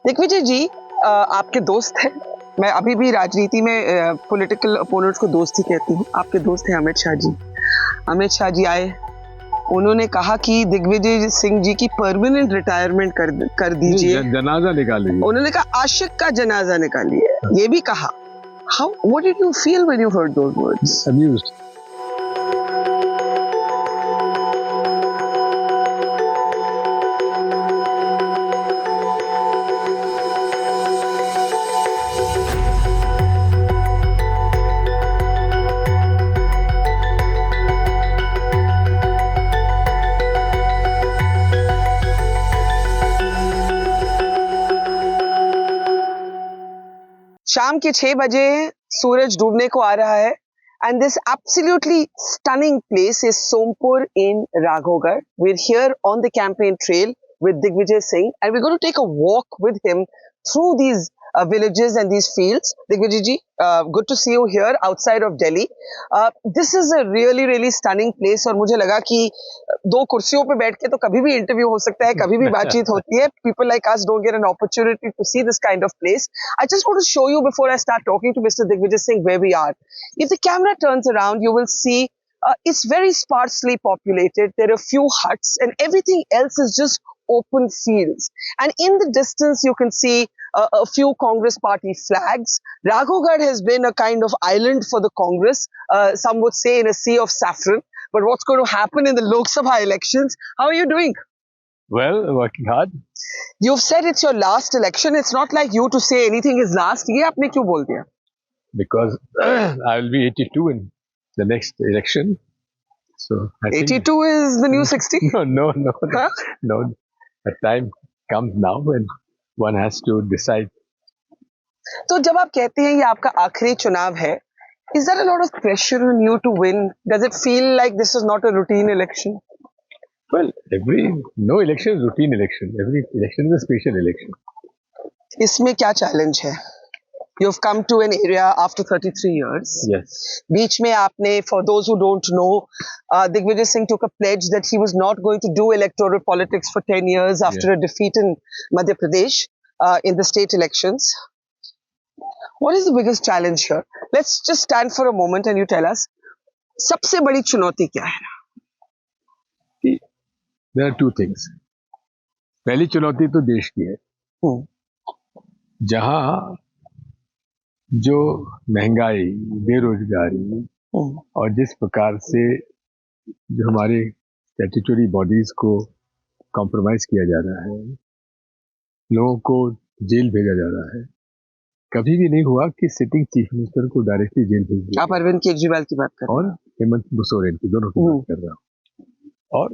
दिग्विजय जी आपके दोस्त हैं। मैं अभी भी राजनीति में पॉलिटिकल अपोनेंट्स को दोस्त ही कहती हूँ। आपके दोस्त हैं अमित शाह जी। अमित शाह जी आए, उन्होंने कहा कि दिग्विजय सिंह जी की परमानेंट रिटायरमेंट कर दीजिए। जनाजा निकालिए। उन्होंने कहा आशिक का जनाजा निकालिए, ये भी कहा। How, what did you feel when you heard those words? Amused. शाम के 6 बजे सूरज डूबने को आ रहा है and this absolutely stunning place is Sompur in Raghogar. We're here on the campaign trail with Digvijay Singh and we're going to take a walk with him through these villages and these fields. Digvijay ji, good to see you here outside of Delhi. This is a really stunning place और मुझे लगा कि दो कुर्सियों पे बैठ के तो कभी भी इंटरव्यू हो सकता है, कभी भी बातचीत होती है. People like us don't get an opportunity to see this kind of place. I just want to show you before I start talking to Mr. Digvijay Singh where we are. If the camera turns around, you will see it's very sparsely populated. There are a few huts and everything else is just open fields. And in the distance, you can see a few Congress party flags. Raghogarh has been a kind of island for the Congress, some would say in a sea of saffron. But what's going to happen in the Lok Sabha elections? How are you doing? Well, working hard. You've said it's your last election. It's not like you to say anything is last. ये आपने क्यों बोल दिया? Because I will be 82 in the next election. So I 82 think, is the new 60? no. Huh? No. The time comes now when one has to decide. तो जब आप कहते हैं ये आपका आखिरी चुनाव है, is there a lot of pressure on you to win? Does it feel like this is not a routine election? Well, no election is routine election. Every election is a special election. इसमें क्या challenge है? You've come to an area after 33 years. Yes. बीच में आपने, for those who don't know, Digvijay Singh took a pledge that he was not going to do electoral politics for 10 years after a defeat in Madhya Pradesh in the state elections. What is the biggest challenge here? Let's just stand for a moment and you tell us, सबसे बड़ी चुनौती क्या है? See, there are two things. पहली चुनौती तो देश की है, जहाँ जो महंगाई, बेरोजगारी और जिस प्रकार से जो हमारे स्टैट्यूटरी बॉडीज को कॉम्प्रोमाइज किया जा रहा है, लोगों को जेल भेजा जा रहा है, कभी भी नहीं हुआ कि सिटिंग चीफ मिनिस्टर को डायरेक्टली जेल भेज दिया। आप अरविंद केजरीवाल की बात कर रहे हैं और हेमंत सोरेन की, दोनों की बात कर रहा हूँ। और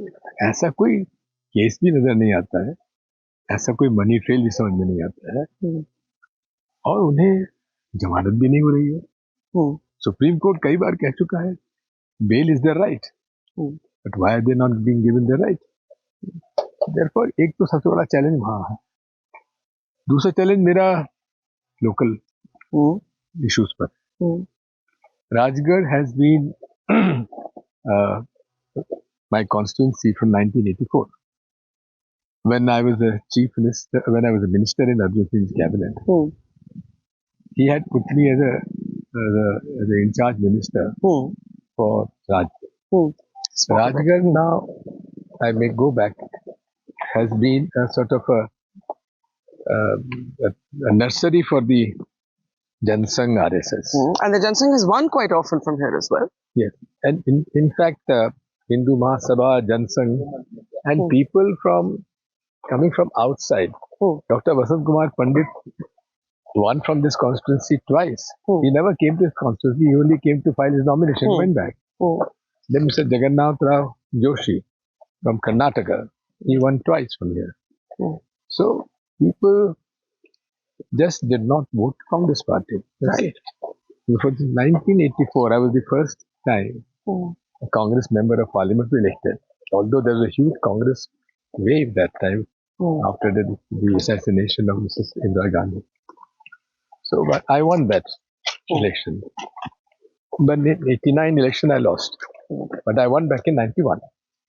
ऐसा कोई केस भी नजर नहीं आता है, ऐसा कोई मनी ट्रेल भी समझ में नहीं आता है, और उन्हें जमानत भी नहीं हो रही है। सुप्रीम कोर्ट कई बार कह चुका है bail is the right, but why are they not being given the right? Therefore एक तो सबसे बड़ा चैलेंज वहां है। दूसरा चैलेंज मेरा लोकल इश्यूज पर। Rajgarh has been my constituency from 1984 when I was a chief minister, when I was a minister in Arjun Singh's cabinet. He had put me as a in charge minister for Rajgarh. Rajgarh now, I may go back, has been a sort of a nursery for the Jansangh RSS. And the Jansangh has won quite often from here as well. Yes, and in fact, Hindu Mahasabha, Jansangh, and people coming from outside. Dr. Vasant Kumar Pandit won from this constituency twice. He never came to this constituency. He only came to file his nomination and went back. Then Mr. Jagannath Rao Joshi from Karnataka, he won twice from here. So people just did not vote Congress party. Right. For 1984, I was the first time a Congress member of parliament was elected. Although there was a huge Congress wave that time after the assassination of Mrs. Indira Gandhi. So but I won that election. But in 89 election I lost. But I won back in 91.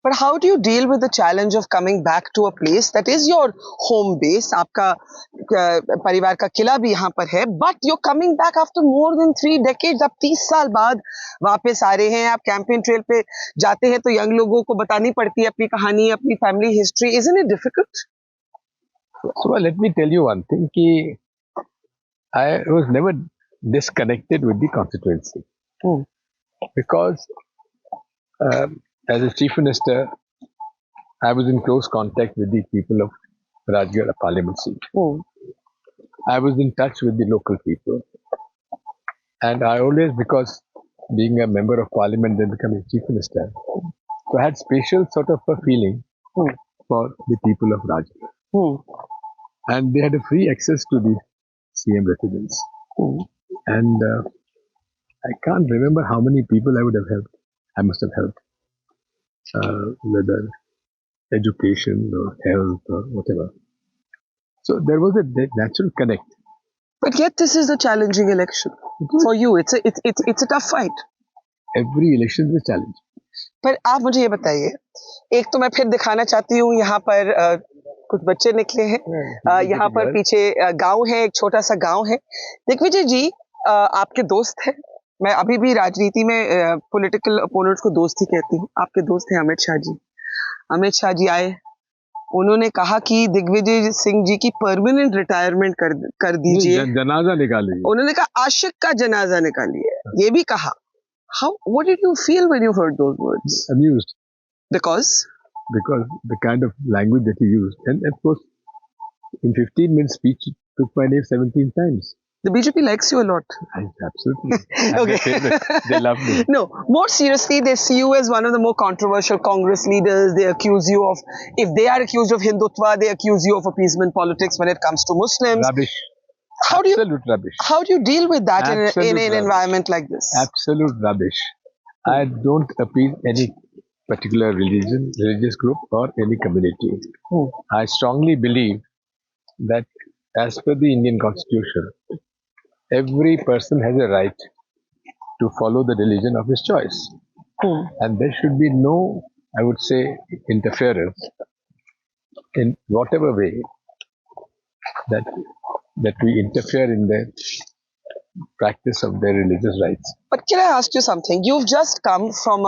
But how do you deal with the challenge of coming back to a place that is your home base? आपका परिवार का किला भी यहाँ पर है, but you're coming back after more than 3 decades. आप 30 साल बाद वापस आ रहे हैं. आप कैंपेन ट्रेल पे जाते हैं तो यंग लोगों को बतानी पड़ती है अपनी कहानी, अपनी family history. Isn't it difficult? So let me tell you one thing. I was never disconnected with the constituency because as a chief minister, I was in close contact with the people of Rajgarh parliament seat. I was in touch with the local people, and I always, because being a member of parliament then becoming chief minister, so I had special sort of a feeling for the people of Rajgarh. And they had a free access to the CM residence. And I can't remember how many people I would have helped. I must have helped. Whether education or health or whatever. So there was a natural connect. But yet this is a challenging election. For you, it's a tough fight. Every election is a challenge. पर आप मुझे ये बताइए, एक तो मैं फिर दिखाना चाहती हूँ, यहाँ पर कुछ बच्चे निकले हैं, यहाँ पर पीछे गांव है, एक छोटा सा गांव है. दिग्विजय जी आपके दोस्त हैं. मैं अभी भी राजनीति में पॉलिटिकल अपोनेंट्स को दोस्त ही कहती हूँ. आपके दोस्त हैं अमित शाह जी. अमित शाह जी आए, उन्होंने कहा कि दिग्विजय सिंह जी की परमानेंट रिटायरमेंट कर दीजिए, जनाजा निकालिए. उन्होंने कहा आशिक का जनाजा निकालिए, ये भी कहा. What did you feel when you heard those words? Amused. Because the kind of language that he used. And of course, in 15 minutes speech, he took my name 17 times. The BJP likes you a lot. Absolutely. Okay. They love me. No, more seriously, they see you as one of the more controversial Congress leaders. They accuse you of, if they are accused of Hindutva, they accuse you of appeasement politics when it comes to Muslims. Rubbish. Absolute rubbish. How do you deal with that in an environment like this? Absolute rubbish. I don't appease any particular religious group or any community. I strongly believe that as per the Indian Constitution, every person has a right to follow the religion of his choice. And there should be no, I would say, interference in whatever way that we interfere in the practice of their religious rights. But can I ask you something? You've just come from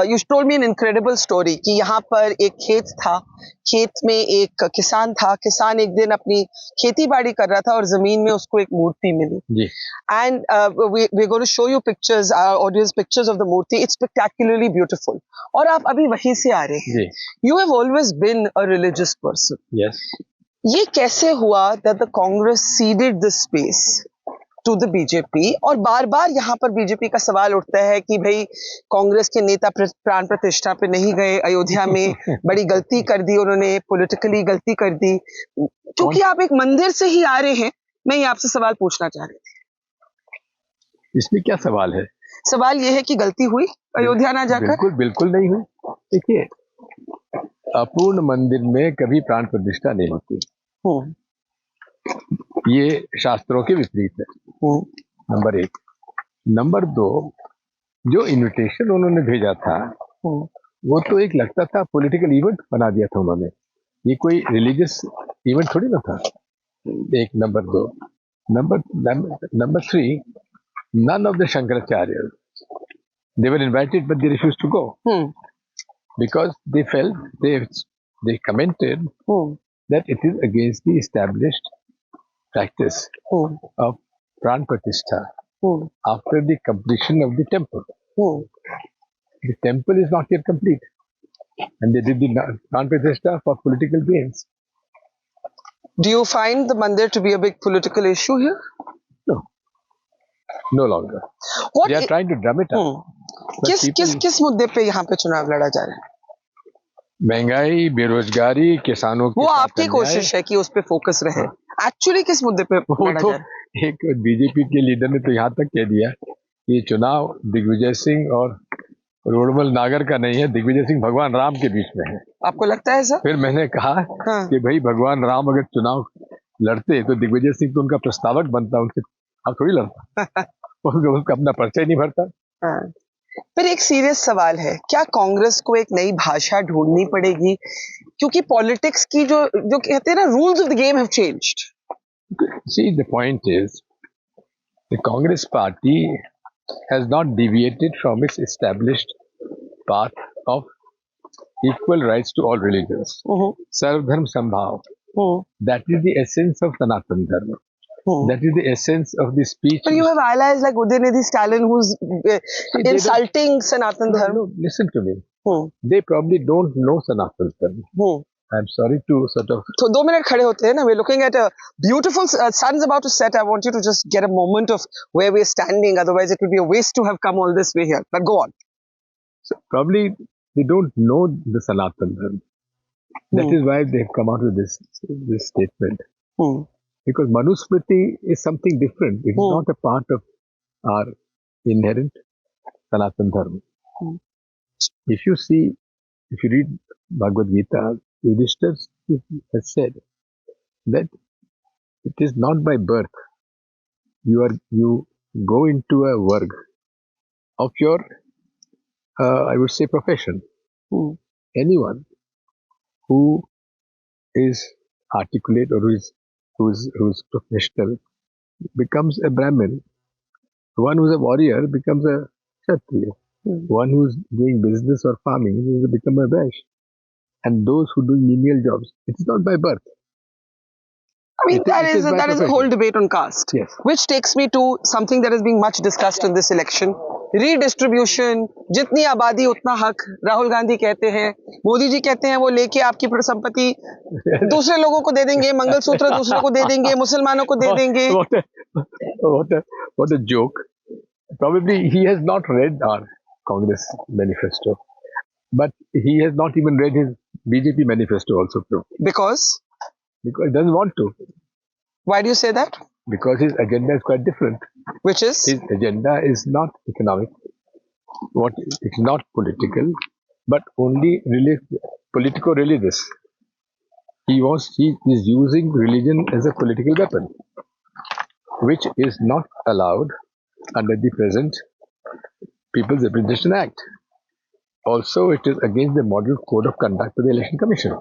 you told me an incredible story कि यहाँ पर एक खेत था, खेत में एक किसान था, किसान एक दिन अपनी खेती बाड़ी कर रहा था और जमीन में उसको एक मूर्ति मिली. And we're going to show you pictures, our audience pictures of the Murthy. It's spectacularly beautiful. और आप अभी वहीं से आ रहे हैं. You have always been a religious person. Yes. ये कैसे हुआ that the Congress ceded this space to the BJP? और बार-बार यहाँ पर बीजेपी का सवाल उठता है कि भाई कांग्रेस के नेता प्राण प्रतिष्ठा पे नहीं गए, अयोध्या में बड़ी गलती कर दी उन्होंने, पॉलिटिकली गलती कर दी. क्योंकि आप एक मंदिर से ही आ रहे हैं, मैं ये आपसे सवाल पूछना चाह रही थी. इसमें क्या सवाल है? सवाल ये है कि गलती हुई अयोध्या ना जाकर? बिल्कुल नहीं हुई. देखिए, अपूर्ण मंदिर में कभी प्राण प्रतिष्ठा नहीं होती. ये शास्त्रों के विपरीत है. नंबर 1. नंबर 2, जो इन्विटेशन उन्होंने भेजा था वो तो एक लगता था पॉलिटिकल इवेंट बना दिया था उन्होंने. ये कोई रिलीजियस इवेंट थोड़ी ना था. एक. Number 2. Number 3, none of the Shankaracharyas, they were invited but they refused to go because they felt they commented that it is against the established practice of Pran Pratishtha after the completion of the temple. The temple is not yet complete and they did the Pran Pratishtha for political gains. Do you find the Mandir to be a big political issue here? No longer. They are trying to drum it up. किस मुद्दे पे यहाँ पे चुनाव लड़ा जा रहा है? महंगाई, बेरोजगारी, किसानों की, वो आपकी कोशिश है कि उस पे फोकस रहे. एक्चुअली किस मुद्दे पे लड़ा जा रहा है? एक बीजेपी के लीडर ने तो यहाँ तक कह दिया कि चुनाव दिग्विजय सिंह और रोडमल नागर का नहीं है, दिग्विजय सिंह भगवान राम के बीच में है. आपको लगता है सर? फिर मैंने कहा कि भाई भगवान राम अगर चुनाव लड़ते तो दिग्विजय सिंह तो उनका प्रस्तावक बनता, उनसे आप थोड़ी लड़ता. उसका अपना पर्चा ही नहीं भरता. पर एक सीरियस सवाल है, क्या कांग्रेस को एक नई भाषा ढूंढनी पड़ेगी? क्योंकि पॉलिटिक्स की जो जो कहते हैं ना, rules of the game have changed. See, the point is, the Congress party has not deviated from its established path of equal rights to all religions. Sarv Dharm Sambhav. That is the essence of Sanatan Dharma. That is the essence of the speech. But you have allies like Udinidhi Stalin who's insulting Sanatan Dharma. No, listen to me. They probably don't know Sanatan Dharma. I'm sorry to sort of... So 2 minutes खड़े होते हैं ना. We're looking at a beautiful sun's about to set. I want you to just get a moment of where we're standing. Otherwise, it would be a waste to have come all this way here. But go on. So probably they don't know the Sanatan Dharma. That is why they've come out with this statement. Because Manusmriti is something different. It is not a part of our inherent Sanatan Dharma. If you read Bhagavad Gita, Yudhishthira has said that it is not by birth. You go into a work of your, I would say, profession. Anyone who is articulate or who's professional becomes a Brahmin. One who's a warrior becomes a Kshatriya. One who's doing business or farming will become a Vaishya. And those who do menial jobs, it's not by birth. I mean, that is a whole debate on caste. Yes. Which takes me to something that is being much discussed in this election. Redistribution, जितनी आबादी उतना हक, राहुल गांधी कहते हैं, मोदी जी कहते हैं वो लेके आपकी संपत्ति दूसरे लोगों को दे देंगे, मंगलसूत्र दूसरे को दे देंगे, मुसलमानों को दे देंगे. What a joke. Probably he has not read our Congress manifesto, but he has not even read his BJP manifesto also. Because he doesn't want to. Why do you say that? Because his agenda is quite different. Which is? His agenda is not economic. It's not political, but only politico-religious. He is using religion as a political weapon, which is not allowed under the present People's Representation Act. Also, it is against the model code of conduct of the Election Commission.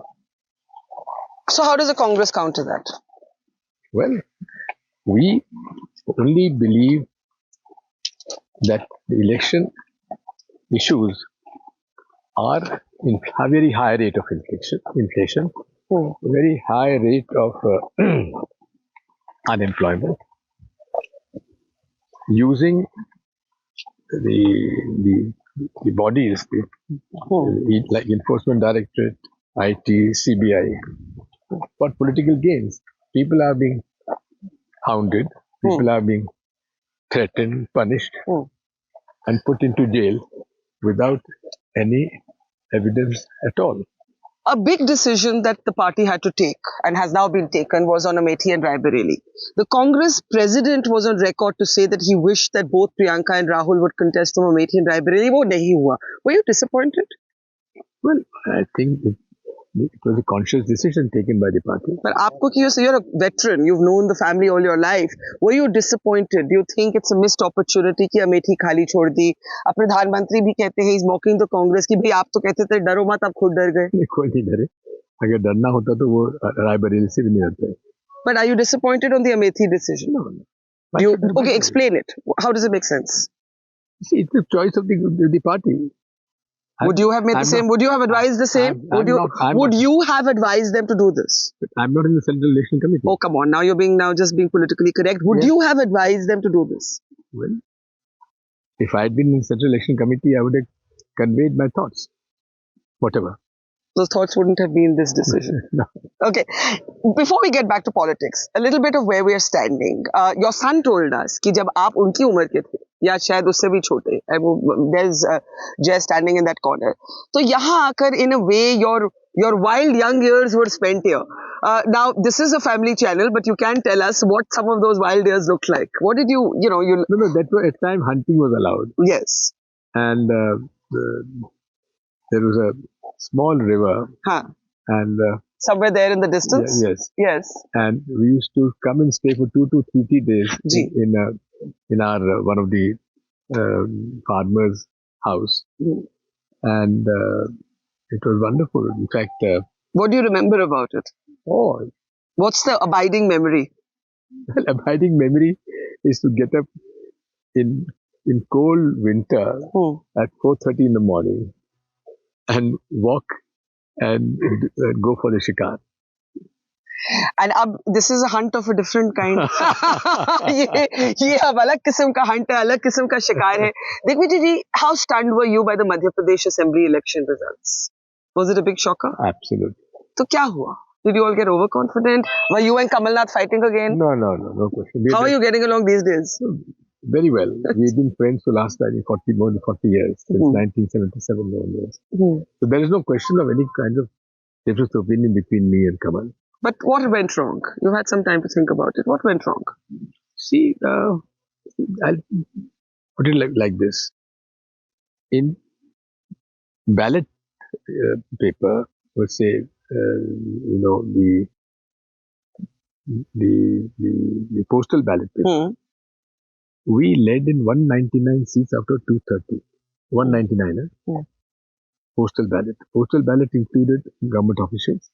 So how does the Congress counter that? Well, we only believe that the election issues are in a very high rate of inflation, very high rate of unemployment, using the bodies, like Enforcement Directorate, IT, CBI, for political gains. People are being hounded, people are being threatened, punished, and put into jail without any evidence at all. A big decision that the party had to take and has now been taken was on Amethi and Raebareli. The Congress president was on record to say that he wished that both Priyanka and Rahul would contest from Amethi and Raebareli. वो नहीं हुआ. Were you disappointed? Well, I think it was a conscious decision taken by the party. But आपको क्यों? So you're a veteran. You've known the family all your life. Were you disappointed? Do you think it's a missed opportunity कि अमेठी खाली छोड़ दी? अब प्रधानमंत्री भी कहते हैं he's mocking the Congress कि भाई आप तो कहते थे डरो मत, आप खुद डर गए. कोई नहीं डरे. अगर डरना होता तो वो रायबरेली से भी नहीं डरते. But are you disappointed on the Amethi decision? No. Okay, explain it. How does it make sense? See, it's the choice of the party. Would you have made the same? Would you have advised the same? Would you have advised them to do this? But I'm not in the Central Election Committee. Oh, come on. Now you're just being politically correct. Would you have advised them to do this? Well, if I had been in the Central Election Committee, I would have conveyed my thoughts. Whatever. Those thoughts wouldn't have been this decision. No. Okay. Before we get back to politics, a little bit of where we are standing. Your son told us कि जब आप उनकी उम्र के थे, या शायद उससे भी छोटे, there's Jay standing in that corner. तो यहाँ आकर, in a way, your wild young years were spent here. Now, this is a family channel, but you can tell us what some of those wild years looked like. What did you? No, that was at time hunting was allowed. Yes. And there was a small river. And somewhere there in the distance? Yes. And we used to come and stay for 2 to 3 days in our one of the farmers' house, and it was wonderful. In fact, what do you remember about it? Oh, what's the abiding memory? Well, abiding memory is to get up in cold winter at 4:30 in the morning and walk and go for the shikar. And this is a hunt of a different kind. ये अब अलग किस्म का hunt है, अलग किस्म का शिकार है. Digvijay ji, how stunned were you by the Madhya Pradesh Assembly election results? Was it a big shocker? Absolutely. तो क्या हुआ? Did you all get overconfident? Were you and Kamal Nath fighting again? No question. How are you getting along these days? Very well. We've been friends for last more than 40 years, since 1977 onwards. So there is no question of any kind of difference of opinion between me and Kamal. But what went wrong? You had some time to think about it. What went wrong? See, I'll put it like this. In ballot paper, let's say, the postal ballot paper, we led in 199 seats out of 230. 199, postal ballot. Postal ballot included government officials,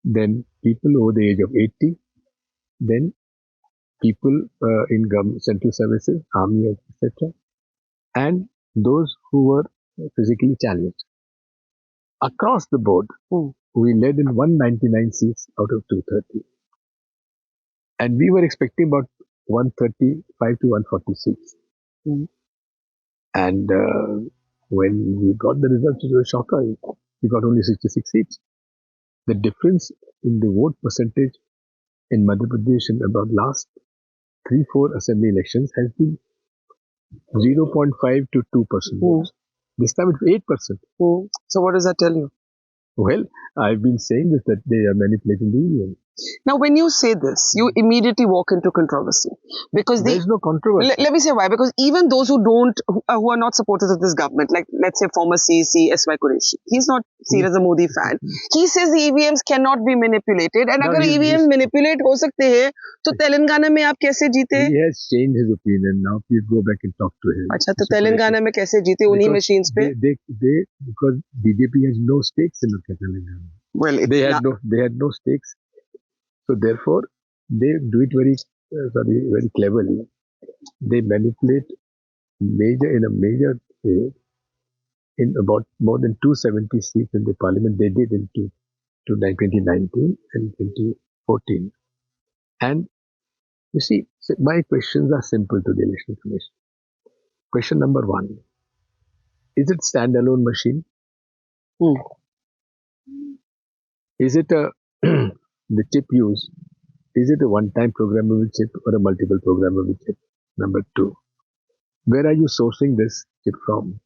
then people over the age of 80, then people in central services, army, etc., and those who were physically challenged. Across the board, we led in 199 seats out of 230. And we were expecting about 135 to 140 seats. And when we got the results, it was a shocker. We got only 66 seats. The difference in the vote percentage in Madhya Pradesh in about last 3-4 assembly elections has been 0.5 to 2%. This time it's 8%. So what does that tell you? Well, I've been saying this, that they are manipulating the EVM. Now, when you say this, you immediately walk into controversy. Because there is no controversy. Let me say why. Because even those who are not supporters of this government, like let's say former CEC S.Y. Qureshi, he's not seen as a Modi fan. He says the EVMs cannot be manipulated. And if EVM manipulate ho sakte hai, to Telangana mein aap kaise jeete? He has changed his opinion. Now please go back and talk to him. Acha, to Telangana mein kaise jeete unhi machines pe? Because BJP has no stakes in Telangana. Well, they had no stakes. So therefore, they do it very cleverly. They manipulate in a major way. In about more than 270 seats in the parliament, they did in 2019 and 2014. And you see, my questions are simple to the Election Commission. Question number 1: is it standalone machine? Is it the chip used? Is it a one-time programmable chip or a multiple programmable chip? Number 2: where are you sourcing this chip from?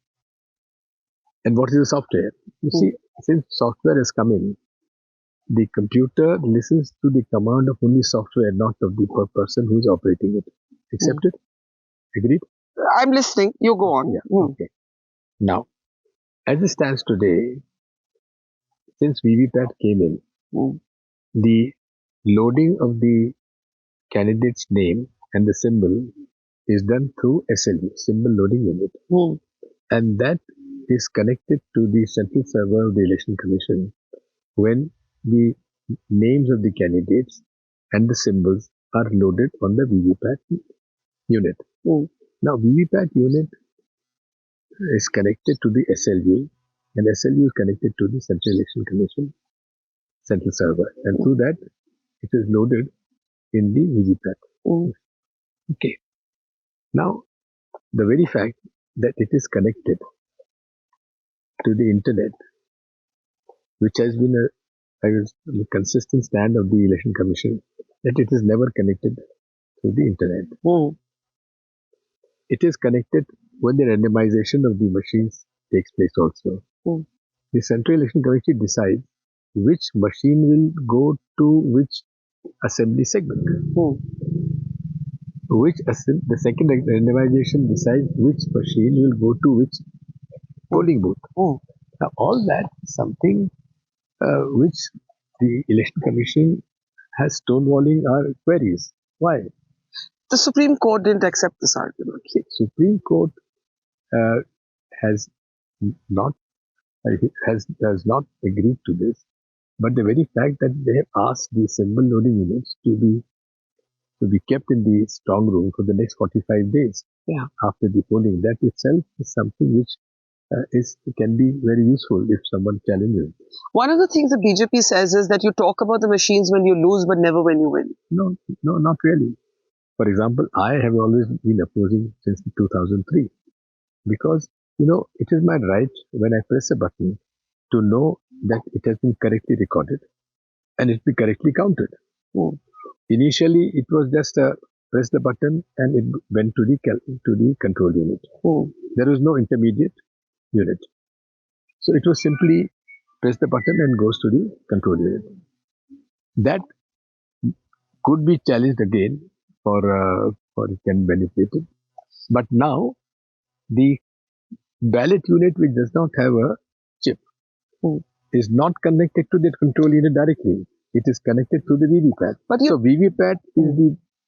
And what is the software? You see, since software has come in, the computer listens to the command of only software, not of the person who is operating it. Accepted? Agreed? I'm listening. You go on. Yeah. Okay. Now, as it stands today, since VVPAT came in, the loading of the candidate's name and the symbol is done through SLU, Symbol Loading Unit. And that is connected to the central server of the Election Commission when the names of the candidates and the symbols are loaded on the VVPAT unit. Now, VVPAT unit is connected to the SLU, and SLU is connected to the Central Election Commission central server, and through that it is loaded in the VVPAT. Okay. Now, the very fact that it is connected to the internet, which has been a consistent stand of the Election Commission, that it is never connected to the internet. It is connected when the randomization of the machines takes place also. The Central Election Commission decides which machine will go to which assembly segment. The second randomization decides which machine will go to which polling booth. Now, all that is something which the Election Commission has stonewalling our queries. Why? The Supreme Court didn't accept this argument. Supreme Court has not has not agreed to this. But the very fact that they have asked the symbol loading units to be kept in the strong room for the next 45 days after the polling, that itself is something which can be very useful if someone challenges. One of the things the BJP says is that you talk about the machines when you lose, but never when you win. No, not really. For example, I have always been opposing since 2003 because, it is my right when I press a button to know that it has been correctly recorded and it be correctly counted. Initially, it was just press the button and it went to the control unit. There was no intermediate unit. So it was simply press the button and goes to the control unit. That could be challenged again for it can benefit it. But now the ballot unit which does not have a chip is not connected to the control unit directly. It is connected to the VVPAT. So VVPAT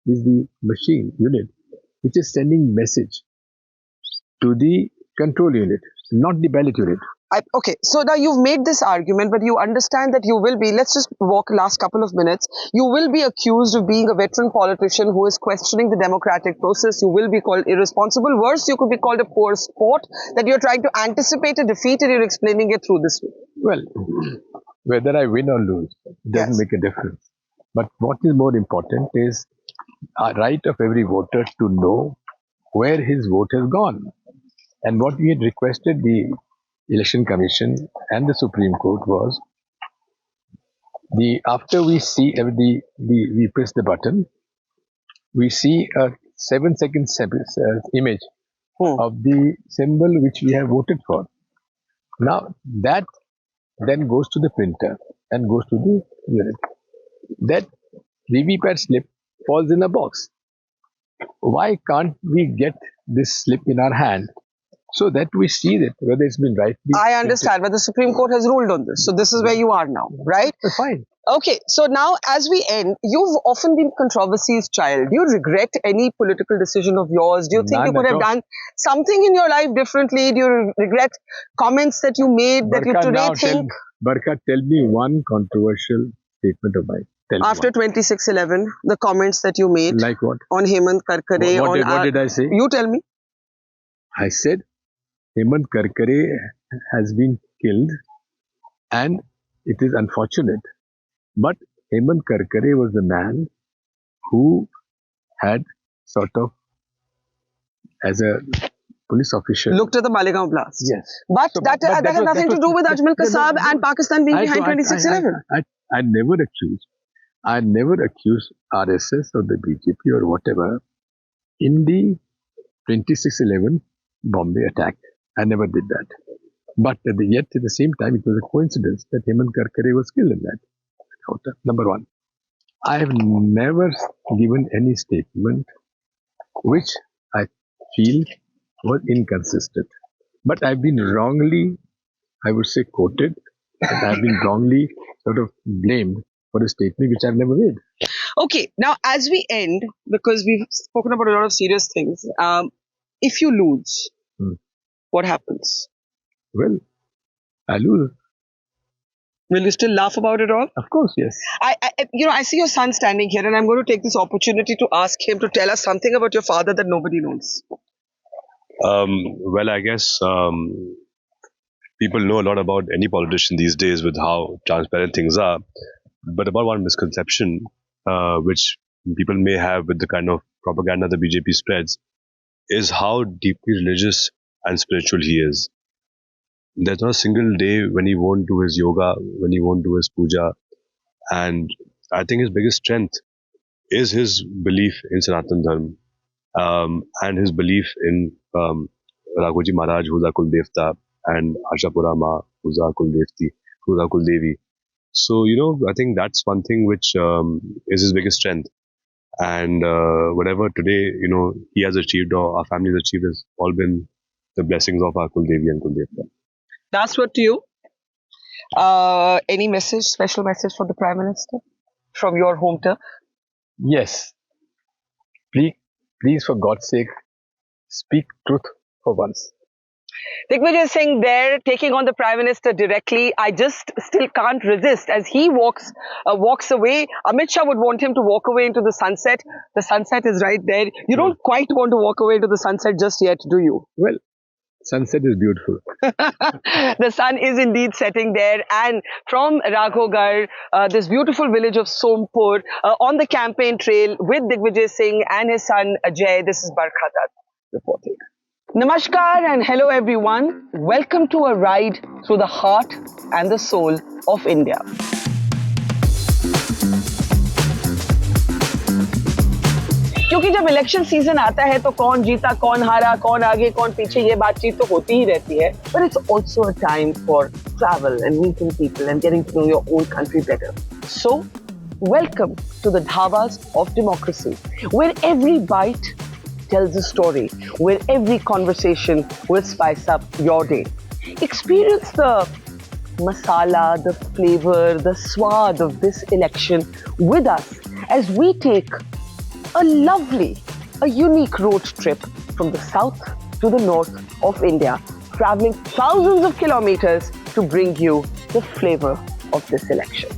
is the machine unit which is sending message to the control unit, not the ballot unit. Okay, so now you've made this argument, but you understand that you will be, let's just walk last couple of minutes, you will be accused of being a veteran politician who is questioning the democratic process. You will be called irresponsible. Worse, you could be called a poor sport, that you're trying to anticipate a defeat and you're explaining it through this way. Well, whether I win or lose, it doesn't make a difference. But what is more important is a right of every voter to know where his vote has gone. And what we had requested the Election Commission and the Supreme Court was after we see we press the button, we see a 7-second image of the symbol which we have voted for. Now that then goes to the printer and goes to the unit. That VVPAT slip falls in a box. Why can't we get this slip in our hand so that we see that whether it's been rightly? I understand, but the Supreme Court has ruled on this. So this is where you are now, right? Fine. Okay, so now as we end, you've often been Controversies' child. Do you regret any political decision of yours? Do you think you could have done something in your life differently? Do you regret comments that you made that you today think? Barkha, tell me one controversial statement of mine. After 26/11, the comments that you made. Like what? On Hemant Karkare. What did I say? You tell me. I said Hemant Karkare has been killed and it is unfortunate. But Hemant Karkare was the man who had sort of, as a police official, looked at the Malegaon blast. Yes. But that has nothing to do with Ajmal Kasab and Pakistan being behind 26/11. I never accused RSS or the BJP or whatever in the 26/11 Bombay attack. I never did that. But yet at the same time, it was a coincidence that Hemant Karkare was killed in that. Number one, I have never given any statement which I feel was inconsistent. But I've been wrongly, I would say, quoted, and I've been wrongly sort of blamed for a statement which I've never made. Okay, now as we end, because we've spoken about a lot of serious things, if you lose, what happens? Well, I lose. Will you still laugh about it all? Of course, yes. I see your son standing here, and I'm going to take this opportunity to ask him to tell us something about your father that nobody knows. Well, I guess people know a lot about any politician these days with how transparent things are. But about one misconception, which people may have with the kind of propaganda the BJP spreads, is how deeply religious and spiritual he is. There's not a single day when he won't do his yoga, when he won't do his puja. And I think his biggest strength is his belief in Sanatan Dharma, and his belief in Raghuji Maharaj, who's our Kuldevta, and Ashapura Ma, who's our Kuldevi. So, I think that's one thing which is his biggest strength. And whatever today, he has achieved or our family has achieved has all been the blessings of our Kuldevi and Kuldevta. Last word to you. Any message, special message for the Prime Minister from your home turf? Yes. Please, for God's sake, speak truth for once. Digvijay Singh there taking on the Prime Minister directly. I just still can't resist as he walks away. Amit Shah would want him to walk away into the sunset. The sunset is right there. You don't quite want to walk away into the sunset just yet, do you? Well, sunset is beautiful. The sun is indeed setting there, and from Rajgarh, this beautiful village of Sompur, on the campaign trail with Digvijay Singh and his son Ajay. This is Barkha Dutt reporting. Namaskar and hello everyone. Welcome to a ride through the heart and the soul of India. क्योंकि जब election season आता है तो कौन जीता, कौन हारा, कौन आगे, कौन पीछे, ये बातचीत तो होती ही रहती है. But it's also a time for travel and meeting people and getting to know your own country better. So, welcome to the dhabas of democracy, where every bite tells a story, where every conversation will spice up your day. Experience the masala, the flavor, the swad of this election with us as we take a unique road trip from the south to the north of India, traveling thousands of kilometers to bring you the flavor of this election.